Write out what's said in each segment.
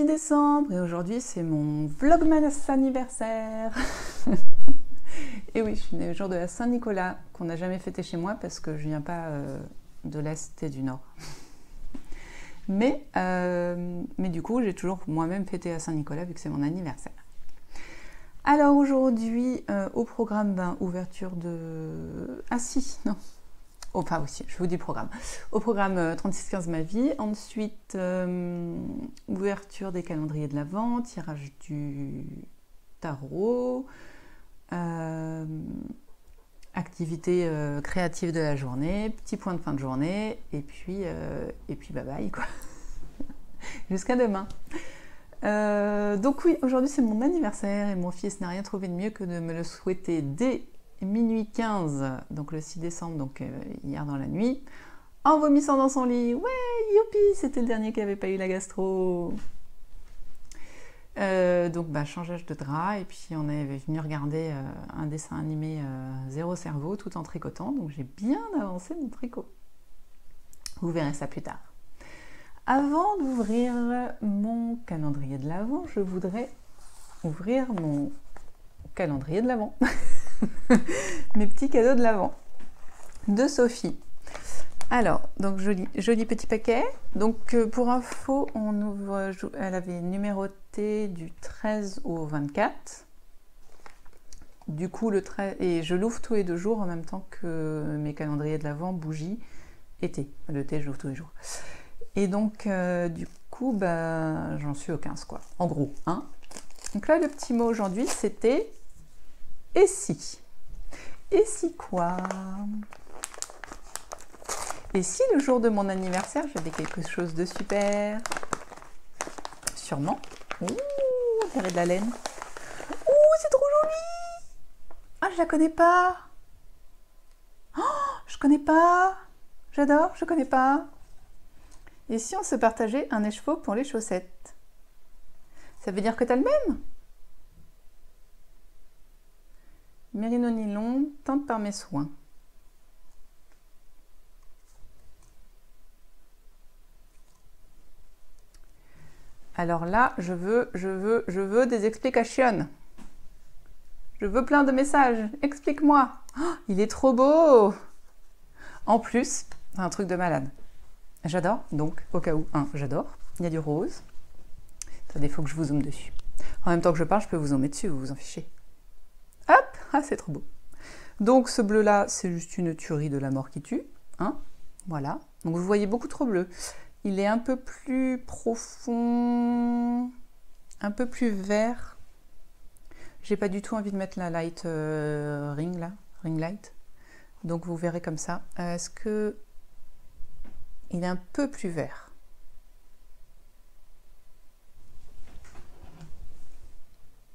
décembre et aujourd'hui c'est mon vlogmas anniversaire. Et oui, je suis née le jour de la Saint-Nicolas qu'on n'a jamais fêté chez moi parce que je viens pas de l'Est et du Nord. Mais du coup, j'ai toujours moi-même fêté à Saint-Nicolas vu que c'est mon anniversaire. Alors aujourd'hui, au programme, ouverture de... Ah si, non. Enfin aussi, je vous dis programme. Au programme 3615 ma vie. Ensuite, ouverture des calendriers de l'Avent, tirage du tarot, activité créative de la journée, petit point de fin de journée, et puis bye bye quoi. Jusqu'à demain. Donc oui, aujourd'hui c'est mon anniversaire et mon fils n'a rien trouvé de mieux que de me le souhaiter dès minuit 15, donc le 6 décembre, donc hier dans la nuit, en vomissant dans son lit. Ouais, youpi, c'était le dernier qui n'avait pas eu la gastro. Donc changeage de drap, et puis on est venu regarder un dessin animé Zéro Cerveau tout en tricotant, donc j'ai bien avancé mon tricot. Vous verrez ça plus tard. Avant d'ouvrir mon calendrier de l'Avent, je voudrais ouvrir mon calendrier de l'Avent. Mes petits cadeaux de l'Avent de Sophie. Alors, donc joli petit paquet. Donc pour info, on ouvre, elle avait numéroté du 13 au 24. Du coup, le 13, et je l'ouvre tous les 2 jours en même temps que mes calendriers de l'Avent, bougie, été. Le thé, je l'ouvre tous les jours. Et donc, du coup, j'en suis au 15, quoi. En gros, hein. Donc là, le petit mot aujourd'hui, c'était « Et si ?» Et si quoi? Et si le jour de mon anniversaire, j'avais quelque chose de super? Sûrement. Ouh, on dirait de la laine. Ouh, c'est trop joli! Ah, je la connais pas. Oh, je connais pas. J'adore, je connais pas. Et si on se partageait un écheveau pour les chaussettes? Ça veut dire que t'as le même? Mérino nylon, teinte par mes soins. Alors là, je veux des explications. Je veux plein de messages. Explique-moi. Oh, il est trop beau. En plus, un truc de malade. J'adore, donc au cas où, j'adore. Il y a du rose. Attendez, il faut que je vous zoome dessus. En même temps que je parle, je peux vous zoomer dessus, vous vous en fichez. Hop, ah c'est trop beau. Donc ce bleu-là, c'est juste une tuerie de la mort qui tue. Hein, voilà. Donc vous voyez beaucoup trop bleu. Il est un peu plus profond, un peu plus vert. J'ai pas du tout envie de mettre la light ring là, ring light. Donc vous verrez comme ça. Est-ce que il est un peu plus vert?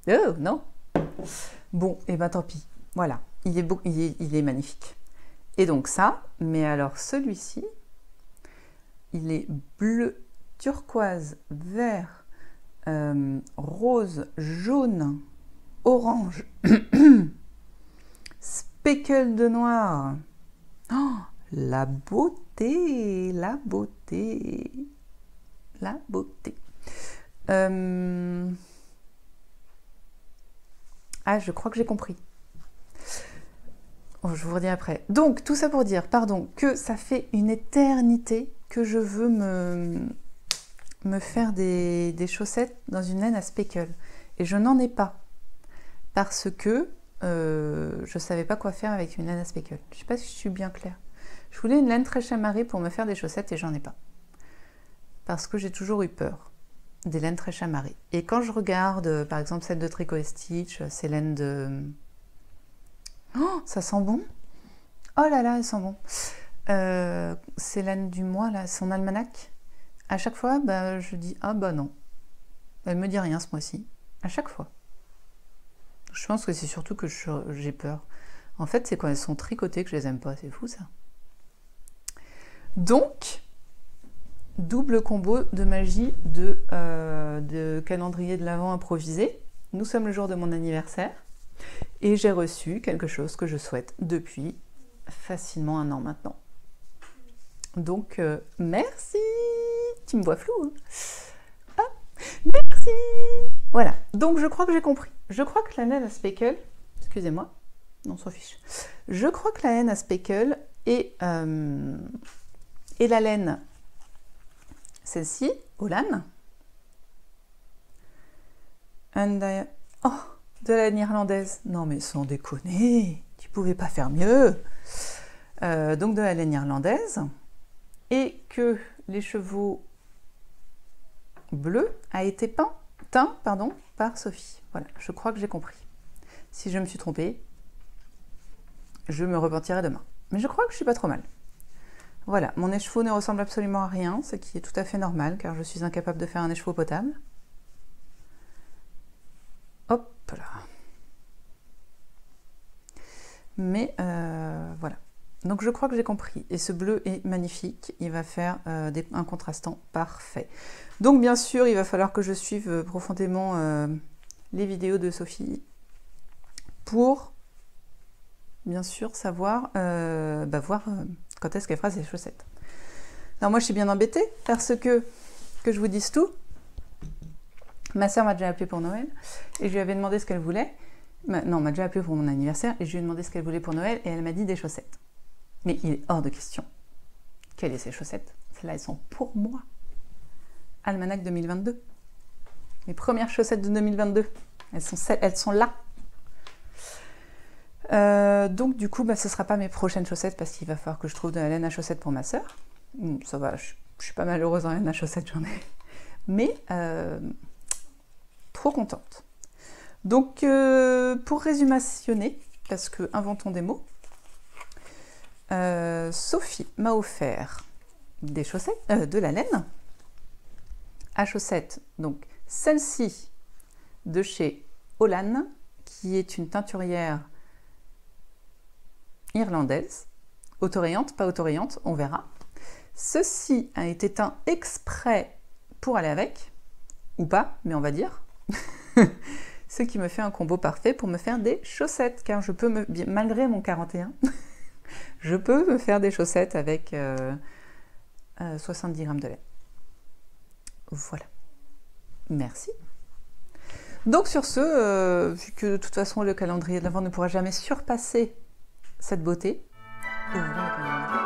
Oh non. Bon, et tant pis. Voilà, il est beau, il est magnifique. Et donc ça, mais alors celui-ci, il est bleu, turquoise, vert, rose, jaune, orange, speckle de noir. Oh, la beauté, la beauté, la beauté. Ah, je crois que j'ai compris. Oh, je vous redis après. Donc, tout ça pour dire, pardon, que ça fait une éternité que je veux me faire des chaussettes dans une laine à speckle. Et je n'en ai pas. Parce que je ne savais pas quoi faire avec une laine à speckle. Je ne sais pas si je suis bien claire. Je voulais une laine très chamarrée pour me faire des chaussettes et j'en ai pas. Parce que j'ai toujours eu peur des laines très chamarrées. Et quand je regarde, par exemple, celle de Tricot et Stitch, ces laines de... Oh, ça sent bon! Oh là là, elles sentent bon! Ces laines du mois, là, son almanach, à chaque fois, je dis, ah non. Elle me dit rien ce mois-ci. À chaque fois. Je pense que c'est surtout que j'ai peur. En fait, c'est quand elles sont tricotées que je les aime pas. C'est fou, ça. Donc... double combo de magie de calendrier de l'Avent improvisé. Nous sommes le jour de mon anniversaire et j'ai reçu quelque chose que je souhaite depuis facilement 1 an maintenant. Donc merci. Tu me vois flou, hein? Ah, merci. Voilà, donc je crois que j'ai compris. Je crois que la laine à speckle, excusez-moi, non, on s'en fiche. Je crois que la laine à speckle et la laine, celle-ci, Holland, oh, de la laine irlandaise. Non mais sans déconner, tu pouvais pas faire mieux. Donc de la laine irlandaise, et que les chevaux bleus a été teint par Sophie. Voilà, je crois que j'ai compris. Si je me suis trompée, je me repentirai demain. Mais je crois que je suis pas trop mal. Voilà, mon écheveau ne ressemble absolument à rien, ce qui est tout à fait normal, car je suis incapable de faire un écheveau potable. Hop là. Mais voilà. Donc je crois que j'ai compris. Et ce bleu est magnifique. Il va faire un contrastant parfait. Donc bien sûr, il va falloir que je suive profondément les vidéos de Sophie pour bien sûr savoir voir quand est-ce qu'elle fera ses chaussettes. Alors moi je suis bien embêtée parce que je vous dise tout. Ma soeur m'a déjà appelé pour Noël et je lui avais demandé ce qu'elle voulait. Non, m'a déjà appelé pour mon anniversaire et je lui ai demandé ce qu'elle voulait pour Noël et elle m'a dit des chaussettes. Mais il est hors de question qu'elle ait ces chaussettes. Celles-là, elles sont pour moi. Almanach 2022. Mes premières chaussettes de 2022. Elles sont là. Donc du coup, ce ne sera pas mes prochaines chaussettes parce qu'il va falloir que je trouve de la laine à chaussettes pour ma soeur. Ça va, je suis pas malheureuse en laine à chaussettes, j'en ai. Mais trop contente. Donc pour résumationner, parce que inventons des mots, Sophie m'a offert des chaussettes, de la laine à chaussettes, donc celle-ci de chez Holland, qui est une teinturière irlandaise, autorayante, pas autorayante, on verra. Ceci a été teint exprès pour aller avec, ou pas, mais on va dire. Ce qui me fait un combo parfait pour me faire des chaussettes, car je peux, malgré mon 41, je peux me faire des chaussettes avec 70 grammes de laine. Voilà. Merci. Donc sur ce, vu que de toute façon le calendrier de l'Avent ne pourra jamais surpasser cette beauté, ouvrons le calendrier.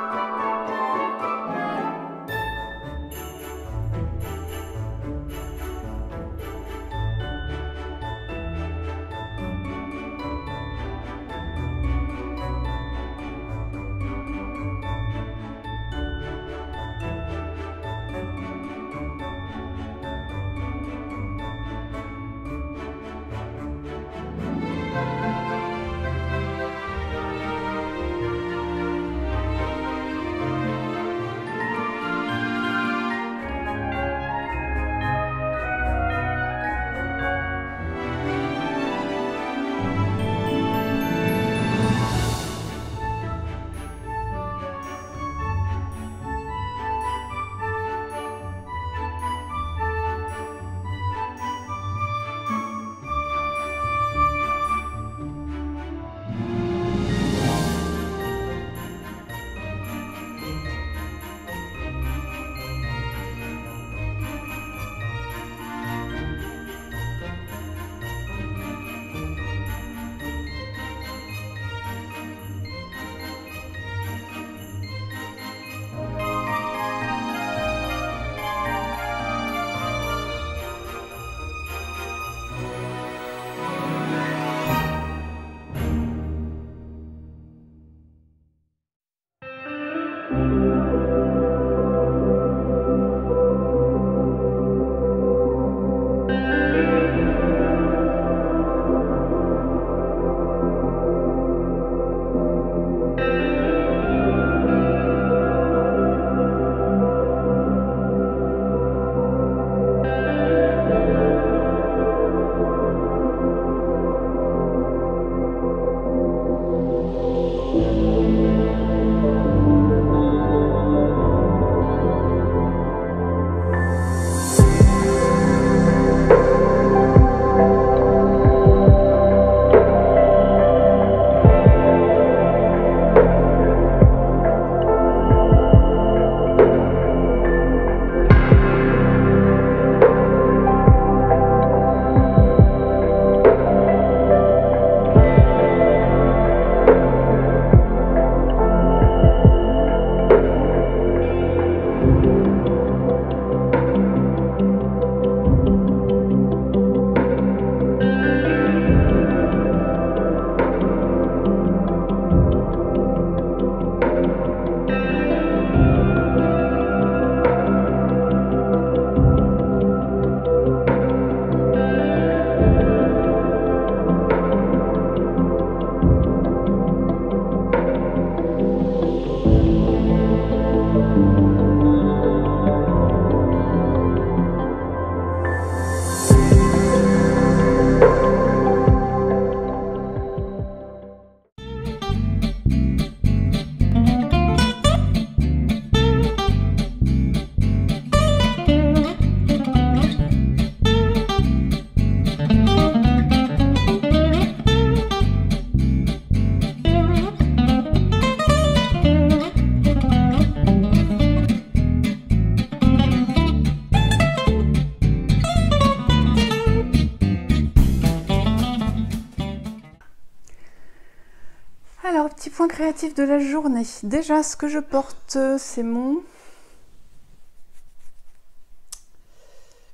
Alors, petit point créatif de la journée. Déjà, ce que je porte, c'est mon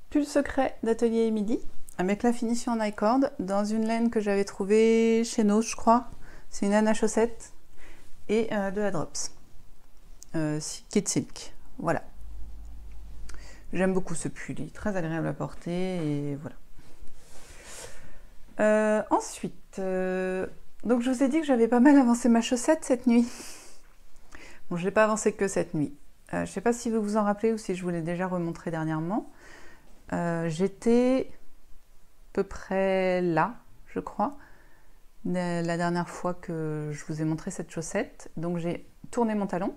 pull secret d'Atelier Emily, avec la finition en I-cord, dans une laine que j'avais trouvée chez Nose, je crois. C'est une laine à chaussettes et de la Drops. Kid Silk. Voilà. J'aime beaucoup ce pull, il est très agréable à porter et voilà. Ensuite, donc je vous ai dit que j'avais pas mal avancé ma chaussette cette nuit. Bon, je ne l'ai pas avancé que cette nuit. Je ne sais pas si vous vous en rappelez ou si je vous l'ai déjà remontré dernièrement. J'étais à peu près là, je crois, la dernière fois que je vous ai montré cette chaussette. Donc j'ai tourné mon talon.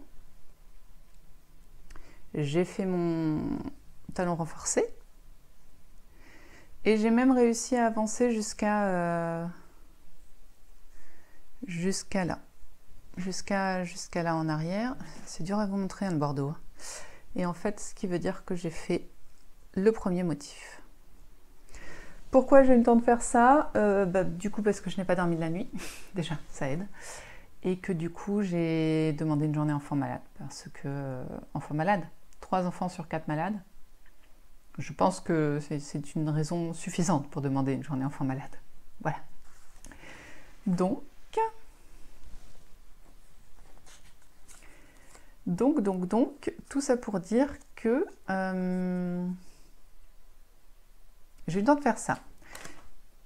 J'ai fait mon talon renforcé. Et j'ai même réussi à avancer jusqu'à là. Jusqu'à là en arrière. C'est dur à vous montrer, un bordeaux. Et en fait, ce qui veut dire que j'ai fait le premier motif. Pourquoi j'ai eu le temps de faire ça? Du coup, parce que je n'ai pas dormi de la nuit. Déjà, ça aide. Et que du coup, j'ai demandé une journée enfant malade. Parce que, enfant malade, 3 enfants sur 4 malades. Je pense que c'est une raison suffisante pour demander une journée enfant malade. Voilà. Donc, tout ça pour dire que j'ai eu le temps de faire ça.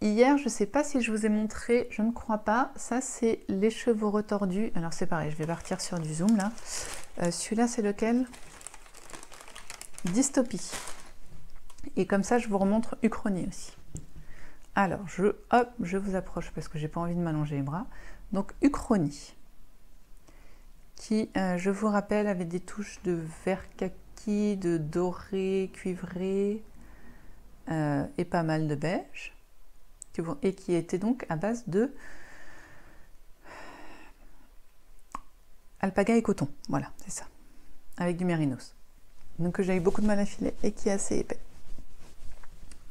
Hier, je ne sais pas si je vous ai montré, je ne crois pas. Ça, c'est les chevaux retordus. Alors, c'est pareil, je vais partir sur du zoom là. Celui-là, c'est lequel? Dystopie. Et comme ça, je vous remontre Uchronie aussi. Alors, je vous approche parce que j'ai pas envie de m'allonger les bras. Donc, Uchronie, qui, je vous rappelle, avait des touches de vert kaki, de doré, cuivré et pas mal de beige. Et qui était donc à base de alpaga et coton. Voilà, c'est ça. Avec du mérinos. Donc, j'ai eu beaucoup de mal à filer et qui est assez épais.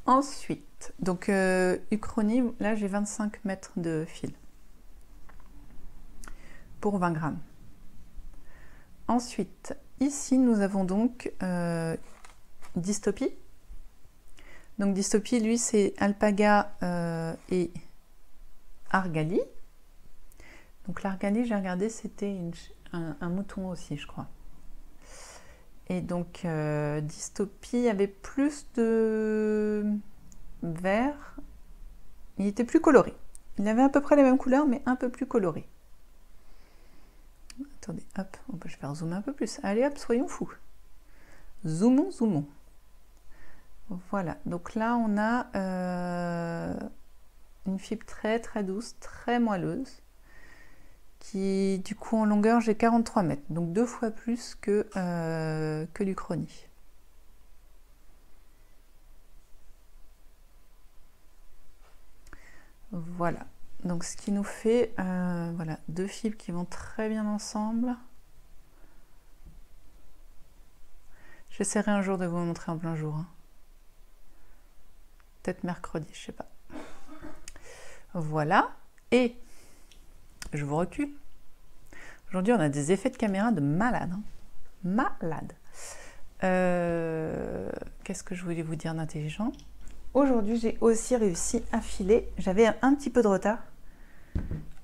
Ensuite, donc Uchronie, là j'ai 25 mètres de fil pour 20 grammes. Ensuite, ici nous avons donc Dystopie. Donc Dystopie, lui c'est alpaga et argali. Donc l'argali, j'ai regardé, c'était un mouton aussi, je crois. Et donc, Dystopie avait plus de vert. Il était plus coloré. Il avait à peu près les mêmes couleurs, mais un peu plus coloré. Attendez, hop, je vais faire zoomer un peu plus. Allez, hop, soyons fous. Zoomons, zoomons. Voilà, donc là, on a une fibre très, très douce, très moelleuse. Qui, du coup, en longueur, j'ai 43 mètres, donc 2 fois plus que l'Uchronie. Voilà, donc ce qui nous fait voilà, 2 fibres qui vont très bien ensemble. J'essaierai un jour de vous montrer en plein jour. Hein. Peut-être mercredi, je sais pas. Voilà, et je vous recule. Aujourd'hui, on a des effets de caméra de malade. Hein. Malade. Qu'est-ce que je voulais vous dire d'intelligent? Aujourd'hui, j'ai aussi réussi à filer. J'avais un petit peu de retard.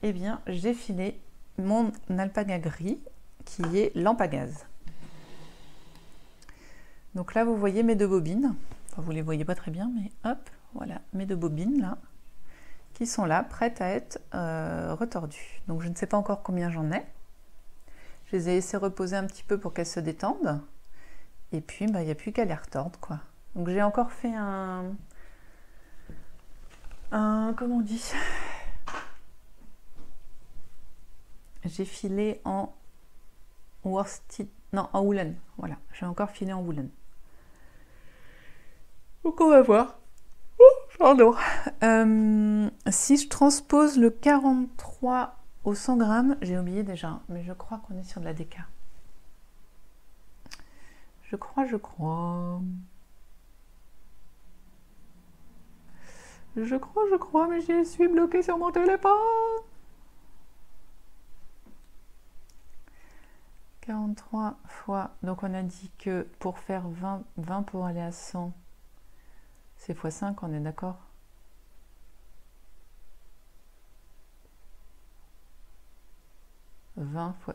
Eh bien, j'ai filé mon alpaga gris, qui est lampe à gaz. Donc là, vous voyez mes 2 bobines. Enfin, vous ne les voyez pas très bien, mais hop, voilà, mes 2 bobines là. Qui sont là, prêtes à être retordues. Donc je ne sais pas encore combien j'en ai. Je les ai laissées reposer un petit peu pour qu'elles se détendent. Et puis, il n'y a plus qu'à les retordre, quoi. Donc j'ai encore fait comment on dit? J'ai filé en worsted, non, en woolen. Voilà, j'ai encore filé en woolen. Donc on va voir. Pardon. Si je transpose le 43 au 100 grammes, j'ai oublié déjà, mais je crois qu'on est sur de la DK. Je crois. Je crois, mais je suis bloquée sur mon téléphone. 43 fois, donc on a dit que pour faire 20 pour aller à 100, c'est x 5, on est d'accord?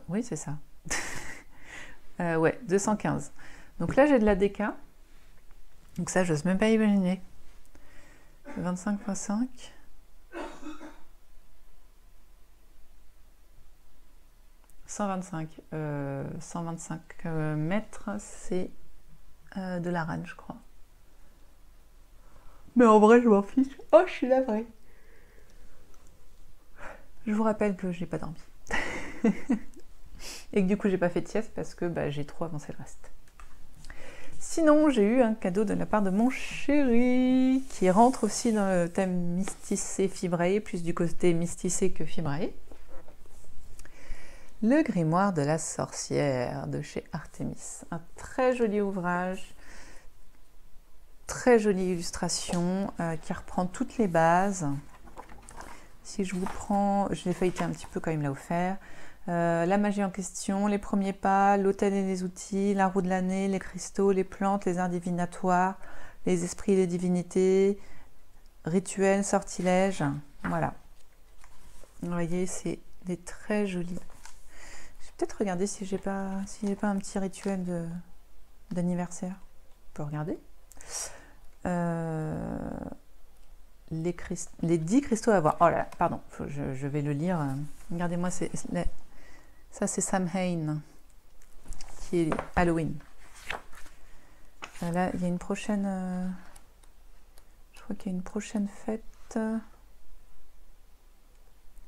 Oui, c'est ça. Ouais, 215. Donc là, j'ai de la DK. Donc ça, je n'ose même pas imaginer. 25 x 5. 125. 125 mètres, c'est de la rane, je crois. Mais en vrai, je m'en fiche. Oh, je suis navrée. Je vous rappelle que j'ai pas dormi. Et que du coup, j'ai pas fait de sieste parce que j'ai trop avancé le reste. Sinon, j'ai eu un cadeau de la part de mon chéri qui rentre aussi dans le thème mysticé fibré, plus du côté mysticé que fibré. Le grimoire de la sorcière de chez Artémis. Un très joli ouvrage, très jolie illustration qui reprend toutes les bases. Si je vous prends, je l'ai feuilleté un petit peu quand il me l'a offert. La magie en question, les premiers pas, l'autel et les outils, la roue de l'année, les cristaux, les plantes, les arts divinatoires, les esprits et les divinités, rituels, sortilèges. Voilà. Vous voyez, c'est des très jolis. Je vais peut-être regarder si j'ai pas un petit rituel d'anniversaire. On peut regarder. Les 10 cristaux à voir. Oh là là, pardon, je vais le lire. Regardez-moi, ça c'est Samhain, qui est Halloween. Là, il y a une prochaine... je crois qu'il y a une prochaine fête.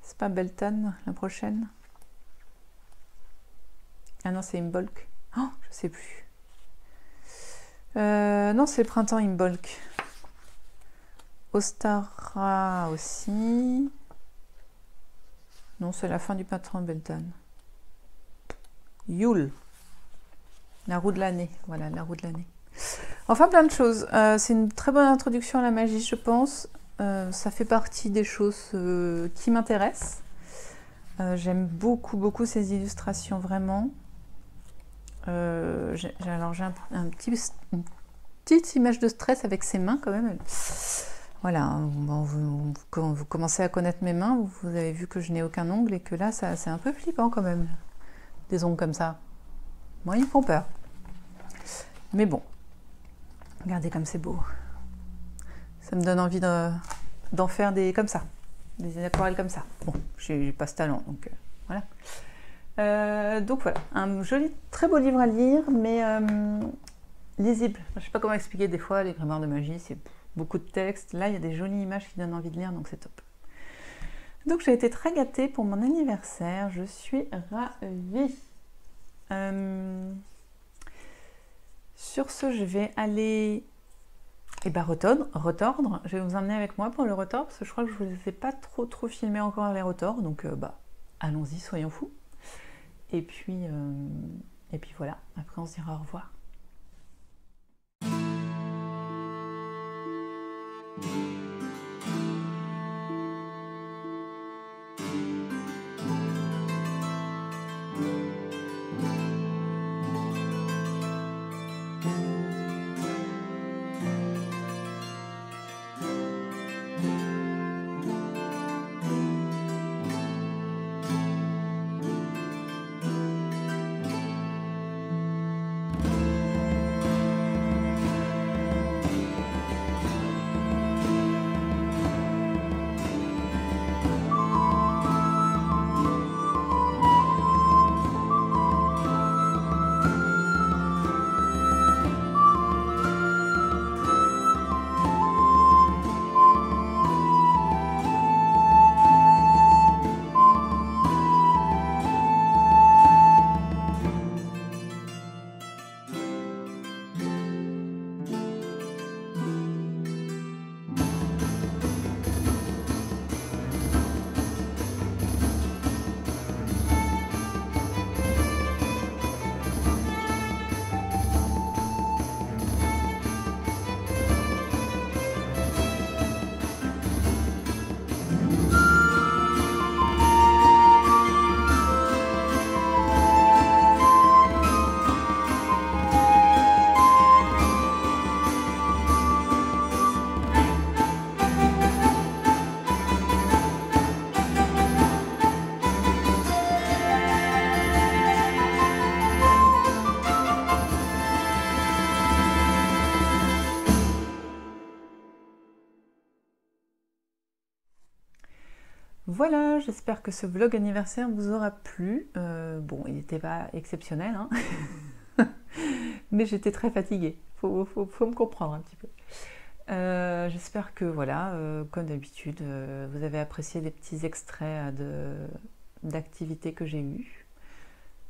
C'est pas Beltane, la prochaine? Ah non, c'est Imbolc. Oh, je sais plus. Non, c'est le printemps Imbolc. Ostara aussi. Non, c'est la fin du printemps Beltane. Yule. La roue de l'année. Voilà, la roue de l'année. Enfin, plein de choses. C'est une très bonne introduction à la magie, je pense. Ça fait partie des choses qui m'intéressent. J'aime beaucoup, beaucoup ces illustrations, vraiment. J'ai une petite image de stress avec ses mains, quand même. Voilà, quand vous commencez à connaître mes mains, vous avez vu que je n'ai aucun ongle et que là, c'est un peu flippant, quand même. Des ongles comme ça. Moi, ils me font peur. Mais bon, regardez comme c'est beau. Ça me donne envie d'en faire des comme ça, des aquarelles comme ça. Bon, j'ai pas ce talent, donc voilà. Donc voilà, un joli, très beau livre à lire, mais lisible. Je sais pas comment expliquer, des fois, les grimoires de magie, c'est beaucoup de texte. Là, il y a des jolies images qui donnent envie de lire, donc c'est top. Donc j'ai été très gâtée pour mon anniversaire, je suis ravie. Sur ce, je vais aller retordre. Je vais vous emmener avec moi pour le retordre parce que je crois que je ne vous ai pas trop filmé encore les retors. Donc allons-y, soyons fous. Et puis voilà, après on se dira au revoir. Voilà, j'espère que ce vlog anniversaire vous aura plu. Bon, il n'était pas exceptionnel, hein. Mais j'étais très fatiguée. Faut me comprendre un petit peu. J'espère que, voilà, comme d'habitude, vous avez apprécié les petits extraits d'activités que j'ai eues.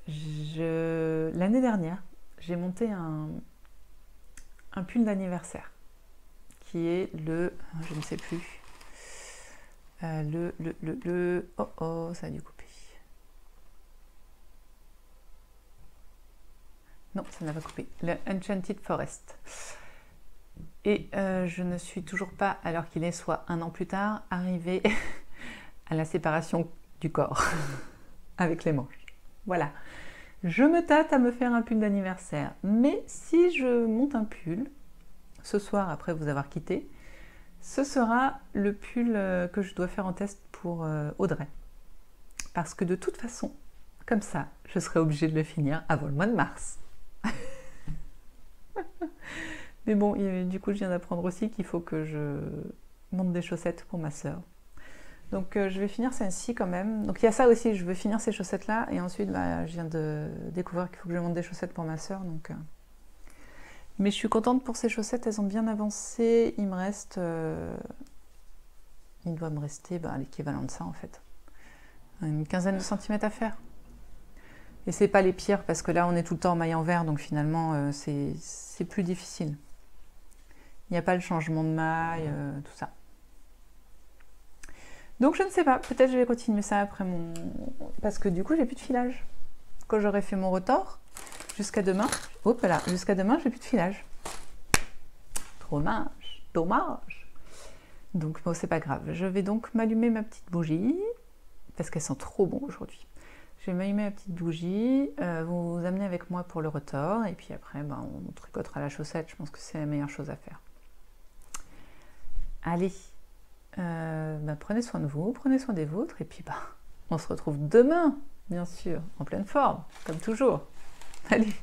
L'année dernière, j'ai monté un pull d'anniversaire qui est je ne sais plus, oh, ça a dû couper. Non, ça n'a pas coupé. Le Enchanted Forest. Et je ne suis toujours pas, alors qu'il est soit un an plus tard, arrivée à la séparation du corps avec les manches. Voilà. Je me tâte à me faire un pull d'anniversaire. Mais si je monte un pull, ce soir, après vous avoir quitté, ce sera le pull que je dois faire en test pour Audrey. Parce que de toute façon, comme ça, je serai obligée de le finir avant le mois de mars. Mais bon, du coup, je viens d'apprendre aussi qu'il faut que je monte des chaussettes pour ma sœur. Donc, je vais finir celle-ci quand même. Donc, il y a ça aussi, je veux finir ces chaussettes-là. Et ensuite, je viens de découvrir qu'il faut que je monte des chaussettes pour ma sœur. Donc, mais je suis contente pour ces chaussettes, elles ont bien avancé. Il me reste... il doit me rester l'équivalent de ça, en fait. Une quinzaine de centimètres à faire. Et c'est pas les pires, parce que là, on est tout le temps en maille en vert. Donc, finalement, c'est plus difficile. Il n'y a pas le changement de maille, tout ça. Donc je ne sais pas, peut-être je vais continuer ça après parce que du coup j'ai plus de filage. Quand j'aurai fait mon retors, jusqu'à demain, hop là, jusqu'à demain j'ai plus de filage. Trop dommage. Donc bon, c'est pas grave. Je vais donc m'allumer ma petite bougie, parce qu'elle sent trop bon aujourd'hui. Je vais m'allumer ma petite bougie, vous amener avec moi pour le retors, et puis après on tricotera la chaussette, je pense que c'est la meilleure chose à faire. Allez, prenez soin de vous, prenez soin des vôtres, et puis on se retrouve demain, bien sûr, en pleine forme, comme toujours. Allez.